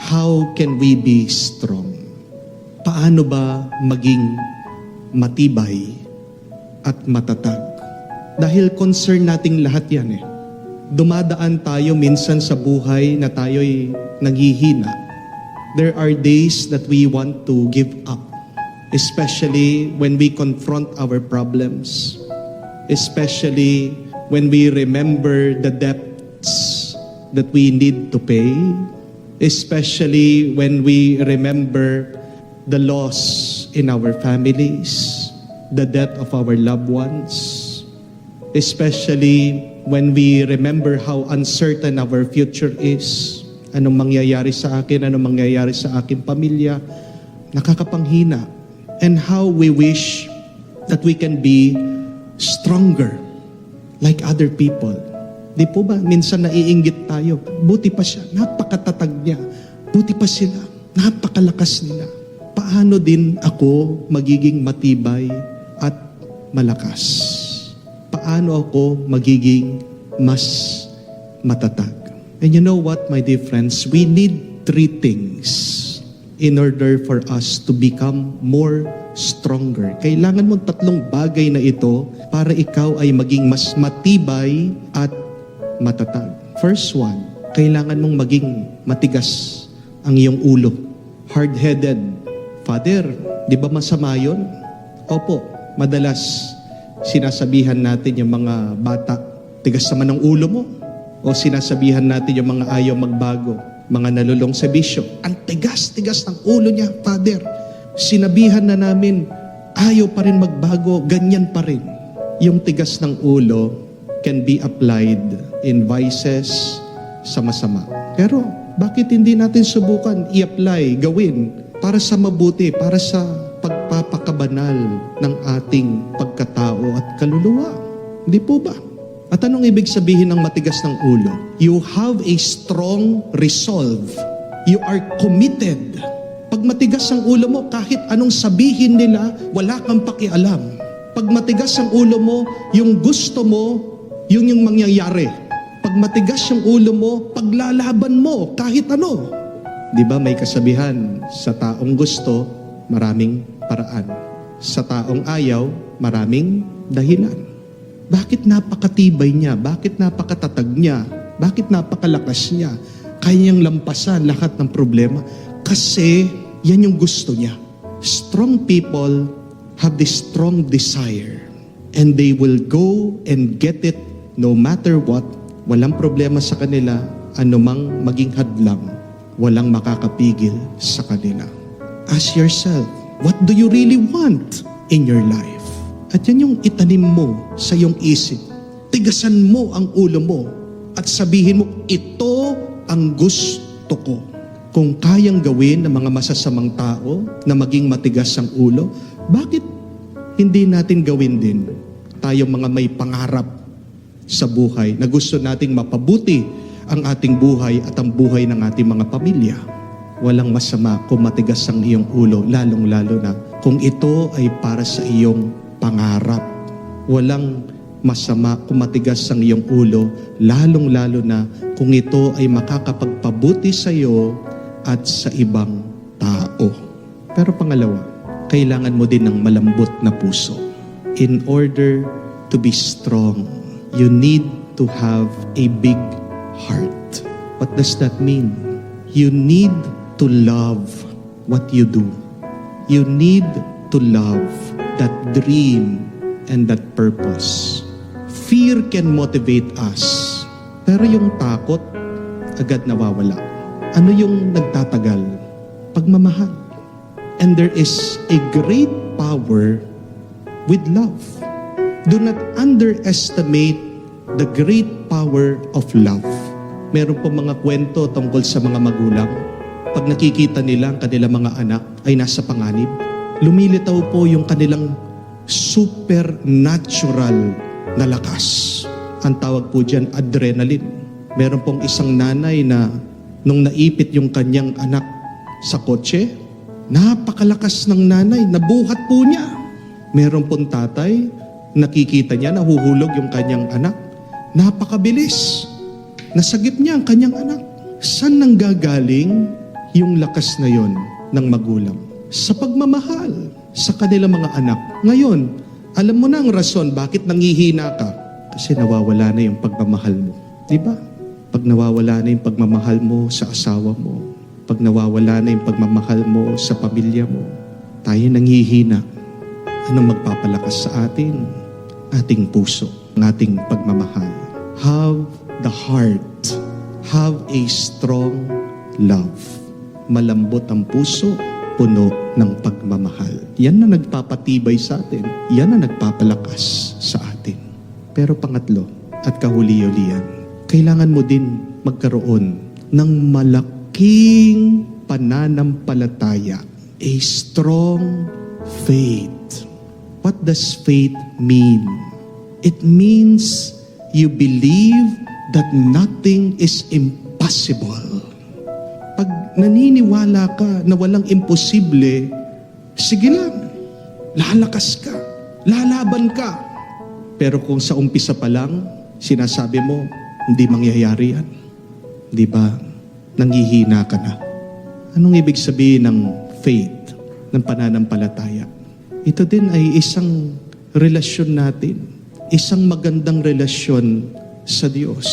how can we be strong? Paano ba maging matibay at matatag? Dahil concern nating lahat yan eh. Dumadaan tayo minsan sa buhay na tayo'y naghihina. There are days that we want to give up, especially when we confront our problems, especially when we remember the debts that we need to pay, especially when we remember the loss in our families, the death of our loved ones, especially when we remember how uncertain our future is. Anong mangyayari sa akin, anong mangyayari sa aking pamilya, nakakapanghina. And how we wish that we can be stronger like other people. Di po ba, minsan naiinggit tayo, buti pa siya, napakatatag niya, buti pa sila, napakalakas nila. Paano din ako magiging matibay at malakas? Paano ako magiging mas matatag? And you know what, my dear friends? We need 3 things in order for us to become more stronger. Kailangan mo 3 bagay na ito para ikaw ay maging mas matibay at matatag. First one, kailangan mong maging matigas ang iyong ulo. Hard-headed. Father, di ba masama yun? Opo, madalas sinasabihan natin yung mga bata, tigas naman ang ulo mo. O sinasabihan natin yung mga ayaw magbago, mga nalulong sa bisyo. Ang tigas-tigas ng ulo niya, Father. Sinabihan na namin, ayaw pa rin magbago, ganyan pa rin. Yung tigas ng ulo can be applied in vices sa masama. Pero bakit hindi natin subukan i-apply, gawin para sa mabuti, para sa pagpapakabanal ng ating pagkatao at kaluluwa? Hindi po ba? At anong ibig sabihin ng matigas ng ulo? You have a strong resolve. You are committed. Pag matigas ang ulo mo, kahit anong sabihin nila, wala kang pakialam. Pag matigas ang ulo mo, yung gusto mo, yun yung mangyayari. Pag matigas yung ulo mo, paglalaban mo, kahit ano. Di ba may kasabihan, sa taong gusto, maraming paraan. Sa taong ayaw, maraming dahilan. Bakit napakatibay niya? Bakit napakatatag niya? Bakit napakalakas niya? Kaya niyang lampasan lahat ng problema? Kasi yan yung gusto niya. Strong people have this strong desire and they will go and get it no matter what. Walang problema sa kanila, anumang maging hadlang, walang makakapigil sa kanila. Ask yourself, what do you really want in your life? At yan yung itanim mo sa iyong isip. Tigasan mo ang ulo mo at sabihin mo, ito ang gusto ko. Kung kayang gawin ng mga masasamang tao na maging matigas ang ulo, bakit hindi natin gawin din tayong mga may pangarap sa buhay na gusto nating mapabuti ang ating buhay at ang buhay ng ating mga pamilya? Walang masama kung matigas ang iyong ulo, lalong-lalo na kung ito ay para sa iyong pangarap. Walang masama kung matigas ang iyong ulo, lalong-lalo na kung ito ay makakapagpabuti sa iyo at sa ibang tao. Pero pangalawa, kailangan mo din ng malambot na puso. In order to be strong, you need to have a big heart. What does that mean? You need to love what you do. You need to love that dream and that purpose. Fear can motivate us, pero yung takot agad nawawala. Ano yung nagtatagal? Pagmamahal. And there is a great power with love. Do not underestimate the great power of love. Meron po mga kwento tungkol sa mga magulang. Pag nakikita nila ang kanilang mga anak ay nasa panganib, lumilitaw po yung kanilang supernatural na lakas. Ang tawag po dyan, adrenaline. Meron pong isang nanay na nung naipit yung kanyang anak sa kotse, napakalakas ng nanay, nabuhat po niya. Meron pong tatay, nakikita niya, nahuhulog yung kanyang anak, napakabilis. Nasagip niya ang kanyang anak. Saan nanggagaling yung lakas na yon ng magulang sa pagmamahal sa kanilang mga anak. Ngayon, alam mo na ang rason bakit nangihina ka. Kasi nawawala na yung pagmamahal mo. Di ba? Pag nawawala na yung pagmamahal mo sa asawa mo, pag nawawala na yung pagmamahal mo sa pamilya mo, tayo nanghihina. Anong magpapalakas sa atin? Ating puso, ang ating pagmamahal. Have the heart. Have a strong love. Malambot ang puso, puno ng pagmamahal. Yan na nagpapatibay sa atin. Yan na nagpapalakas sa atin. Pero pangatlo, at kahuli-hulihan, kailangan mo din magkaroon ng malaking pananampalataya. A strong faith. What does faith mean? It means you believe that nothing is impossible. Pag naniniwala ka na walang imposible, sige lang, lalakas ka, lalaban ka. Pero kung sa umpisa pa lang, sinasabi mo, hindi mangyayari yan. Di ba? Nanghihina ka na. Anong ibig sabihin ng faith, ng pananampalataya? Ito din ay isang relasyon natin, isang magandang relasyon sa Diyos,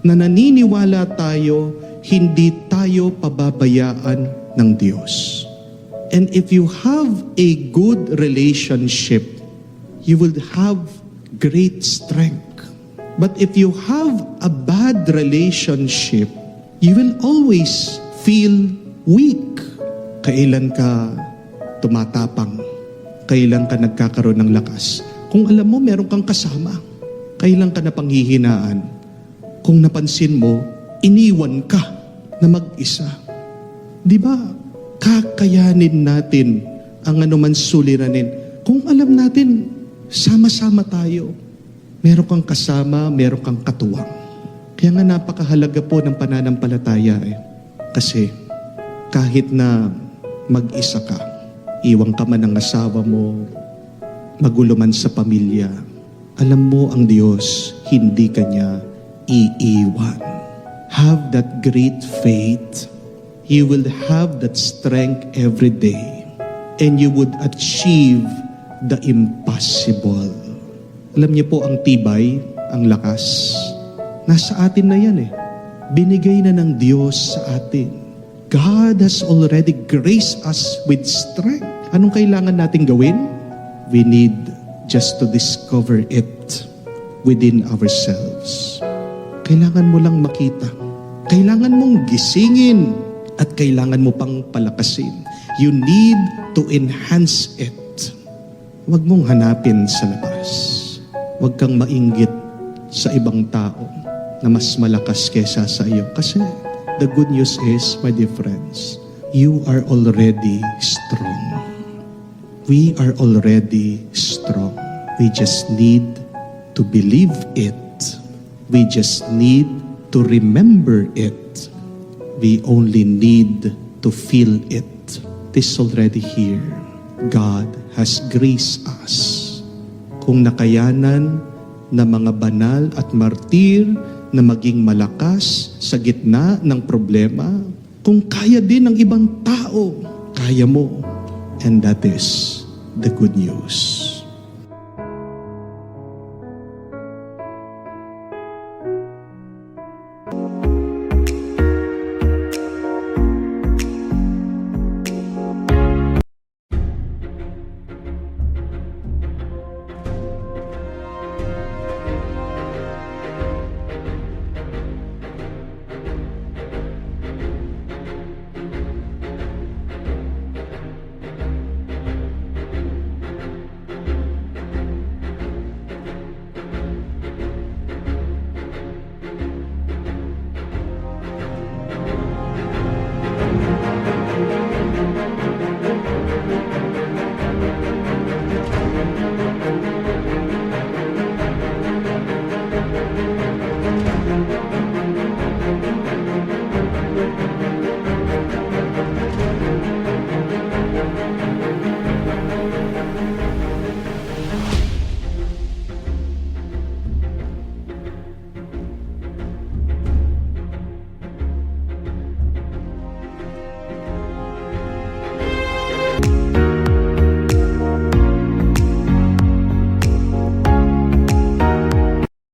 na naniniwala tayo, hindi tayo pababayaan ng Diyos. And if you have a good relationship, you will have great strength. But if you have a bad relationship, you will always feel weak. Kailan ka tumatapang? Kailan ka nagkakaroon ng lakas? Kung alam mo, meron kang kasama. Kailan ka napanghihinaan? Kung napansin mo, iniwan ka na mag-isa. Di ba? Kakayanin natin ang anuman suliranin. Kung alam natin, sama-sama tayo. Meron kang kasama, meron kang katuwang. Kaya nga napakahalaga po ng pananampalataya eh. Kasi kahit na mag-isa ka, iwang ka man ng asawa mo, magulo man sa pamilya, alam mo ang Diyos, hindi ka niya iiwan. Have that great faith. You will have that strength every day. And you would achieve the impossible. Alam niyo po ang tibay, ang lakas, nasa atin na yan eh. Binigay na ng Diyos sa atin. God has already graced us with strength. Anong kailangan natin gawin? We need just to discover it within ourselves. Kailangan mo lang makita. Kailangan mong gisingin at kailangan mo pang palakasin. You need to enhance it. Huwag mong hanapin sa labas. Huwag kang mainggit sa ibang tao na mas malakas kesa sa iyo. Kasi the good news is, my dear friends, you are already strong. We are already strong. We just need to believe it. We just need to remember it. We only need to feel it. It is already here. God has graced us. Kung nakayanan na mga banal at martir na maging malakas sa gitna ng problema, kung kaya din ng ibang tao, kaya mo. And that is the good news.